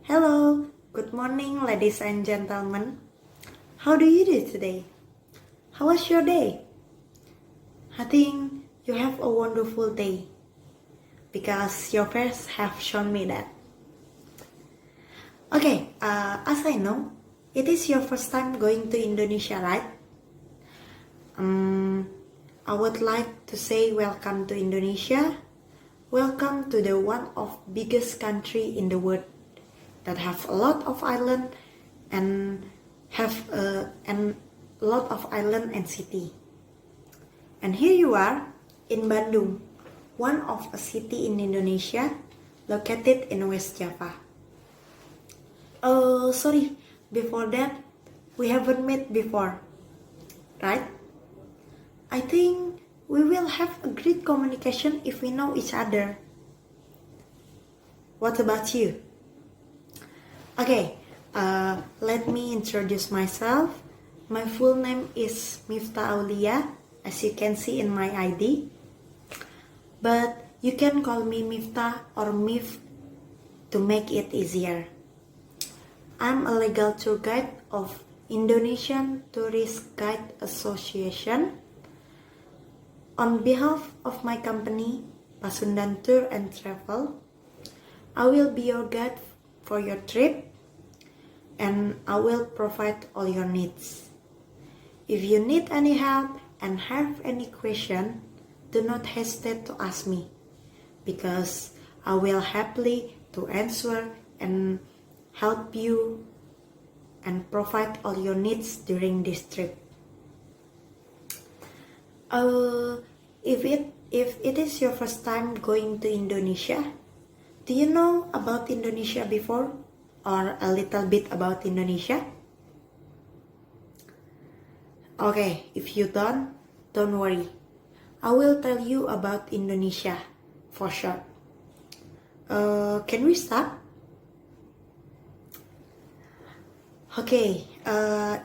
Hello, good morning, ladies and gentlemen. How do you do today? How was your day? I think you have a wonderful day because your face have shown me that. Okay, as I know, it is your first time going to Indonesia, right? I would like to say welcome to Indonesia. Welcome to the one of biggest country in the world that have a lot of island and have a lot of island and city. And here you are in Bandung, one of a city in Indonesia located in West Java. Sorry, before that, we haven't met before, right? I think we will have a great communication if we know each other. What about you? Okay, let me introduce myself. My full name is Miftha Aulia, as you can see in my ID. But you can call me Miftha or Mif to make it easier. I'm a legal tour guide of Indonesian Tourist Guide Association. On behalf of my company, Pasundan Tour and Travel, I will be your guide for your trip and I will provide all your needs. If you need any help and have any question, do not hesitate to ask me because I will happily to answer and help you and provide all your needs during this trip. If it is your first time going to Indonesia, do you know about Indonesia before or a little bit about Indonesia? Okay, if you don't worry. I will tell you about Indonesia for sure. Can we start? Okay,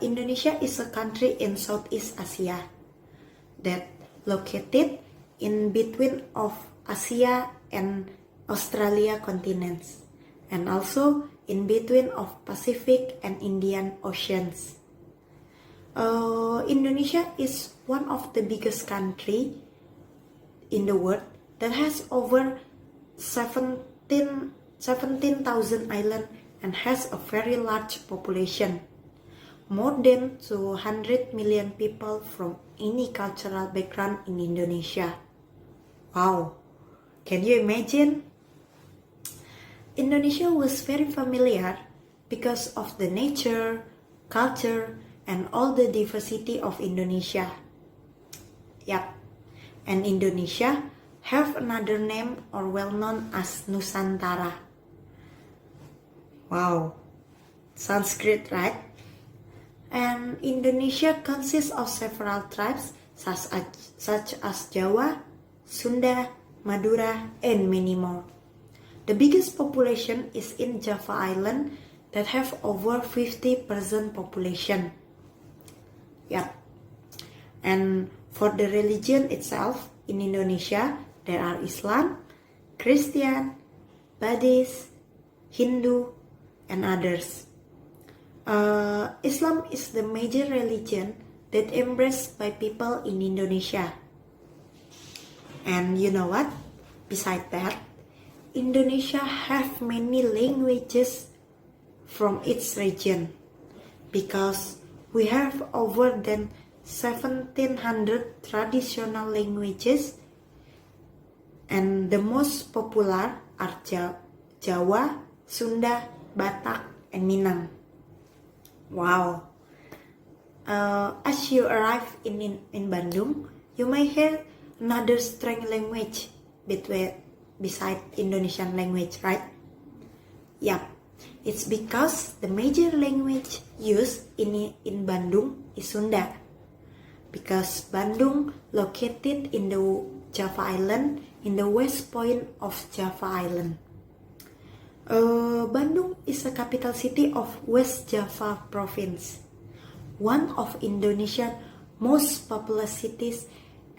Indonesia is a country in Southeast Asia that located in between of Asia and Australia continents and also in between of Pacific and Indian Oceans. Indonesia is one of the biggest country in the world that has over 17,000 islands and has a very large population. More than 200 million people from any cultural background in Indonesia. Wow, can you imagine? Indonesia was very familiar because of the nature, culture, and all the diversity of Indonesia. Yep, and Indonesia have another name or well known as Nusantara. Wow, sounds great, right? And Indonesia consists of several tribes such as Jawa, Sunda, Madura, and many more. The biggest population is in Java Island that have over 50% population. Yep. And for the religion itself, in Indonesia, there are Islam, Christian, Buddhist, Hindu, and others. Islam is the major religion that embraced by people in Indonesia. And you know what? Besides that, Indonesia have many languages from its region because we have over than 1,700 traditional languages and the most popular are Jawa, Sunda, Batak, and Minang. Wow. As you arrive in Bandung, you may hear another strange language beside Indonesian language, right? Yep. It's because the major language used in Bandung is Sunda. Because Bandung located in the Java Island in the west point of Java Island. Bandung is the capital city of West Java province, one of Indonesia's most populous cities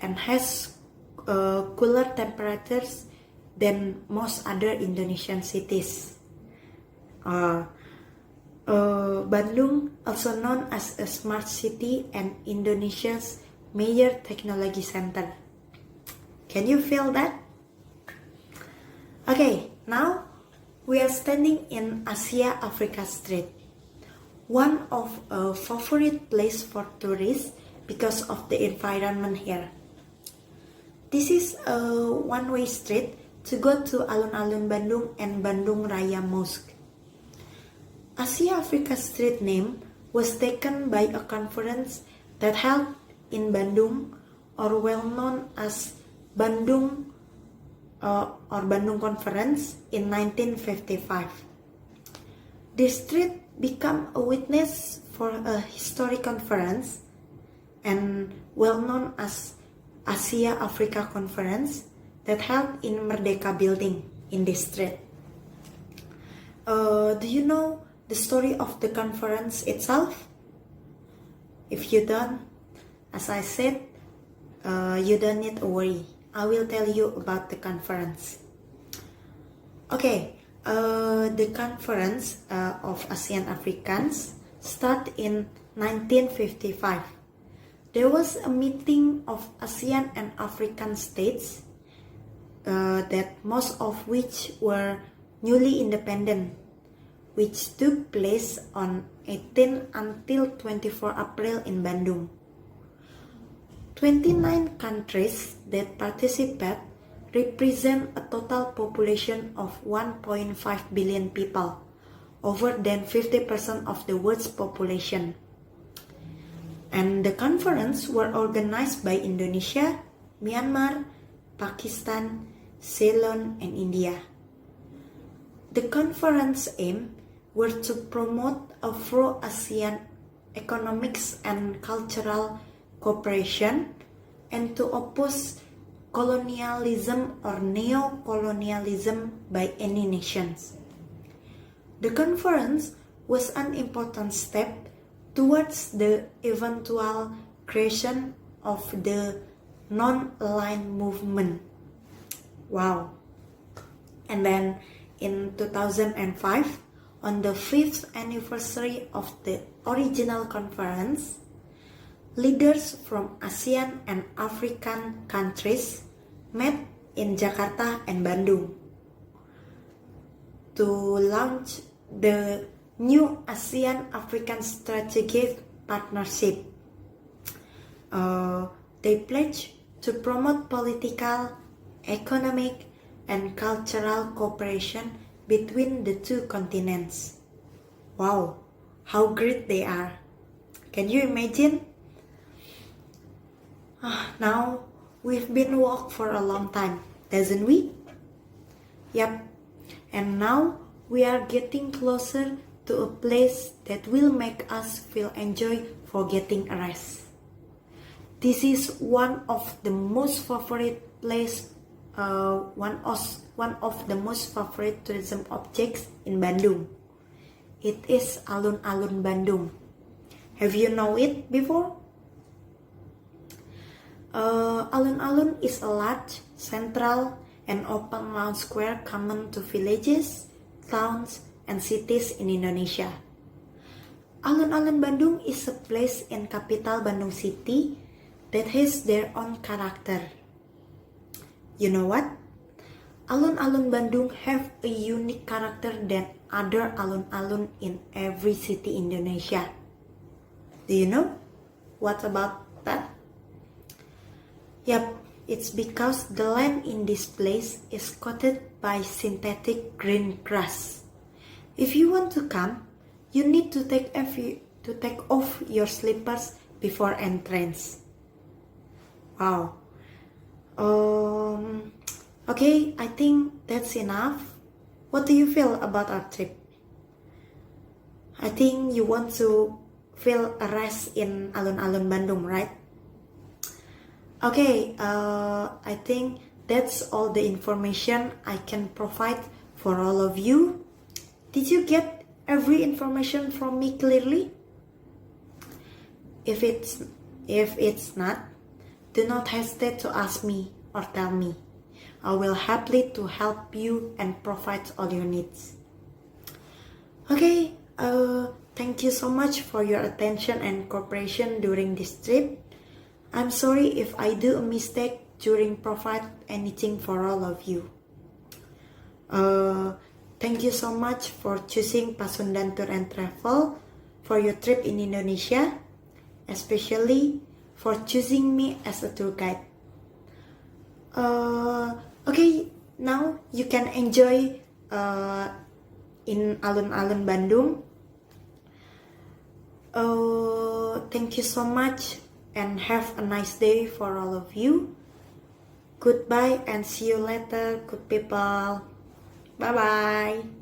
and has cooler temperatures than most other Indonesian cities. Uh, Bandung, also known as a smart city and Indonesia's major technology center. Can you feel that? Okay, now we are standing in Asia Africa Street, one of a favorite place for tourists because of the environment here. This is a one-way street to go to Alun-Alun Bandung and Bandung Raya Mosque. Asia Africa Street name was taken by a conference that held in Bandung, or well known as Bandung or Bandung Conference in 1955. The street became a witness for a historic conference and well known as Asia Africa Conference that held in Merdeka Building in this street. Do you know the story of the conference itself? If you don't, as I said, you don't need to worry. I will tell you about the conference. Okay, the conference of ASEAN Africans started in 1955. There was a meeting of ASEAN and African states that most of which were newly independent, which took place on 18 until 24 April in Bandung. 29 countries that participate represent a total population of 1.5 billion people, over than 50% of the world's population. And the conference were organized by Indonesia, Myanmar, Pakistan, Ceylon, and India. The conference aim were to promote Afro-ASEAN economics and cultural cooperation and to oppose colonialism or neo-colonialism by any nations. The conference was an important step towards the eventual creation of the non-aligned movement. Wow. And then in 2005, on the 5th anniversary of the original conference, leaders from ASEAN and African countries met in Jakarta and Bandung to launch the new ASEAN-African Strategic Partnership. They pledged to promote political, economic, and cultural cooperation between the two continents. Wow, how great they are! Can you imagine? Now, we've been walking for a long time, doesn't we? Yep, and now we are getting closer to a place that will make us feel enjoy for getting a rest. This is one of the most favorite place, one of the most favorite tourism objects in Bandung. It is Alun-Alun Bandung. Have you know it before? Alun-Alun is a large, central, and open lawn square common to villages, towns, and cities in Indonesia. Alun-Alun Bandung is a place in capital Bandung City that has their own character. You know what? Alun-Alun Bandung have a unique character than other alun-alun in every city in Indonesia. Do you know? What about that? Yep, it's because the land in this place is coated by synthetic green grass. If you want to come, you need to take off your slippers before entrance. Wow. Okay, I think that's enough. What do you feel about our trip? I think you want to feel a rest in Alun-Alun Bandung, right? Okay, I think that's all the information I can provide for all of you. Did you get every information from me clearly? If it's not, do not hesitate to ask me or tell me. I will happily to help you and provide all your needs. Okay, thank you so much for your attention and cooperation during this trip. I'm sorry if I do a mistake during provide anything for all of you. Thank you so much for choosing Pasundan Tour and Travel for your trip in Indonesia, especially for choosing me as a tour guide. Okay, now you can enjoy in alun-alun Bandung. Thank you so much and have a nice day for all of you. Goodbye and see you later, good people. Bye bye.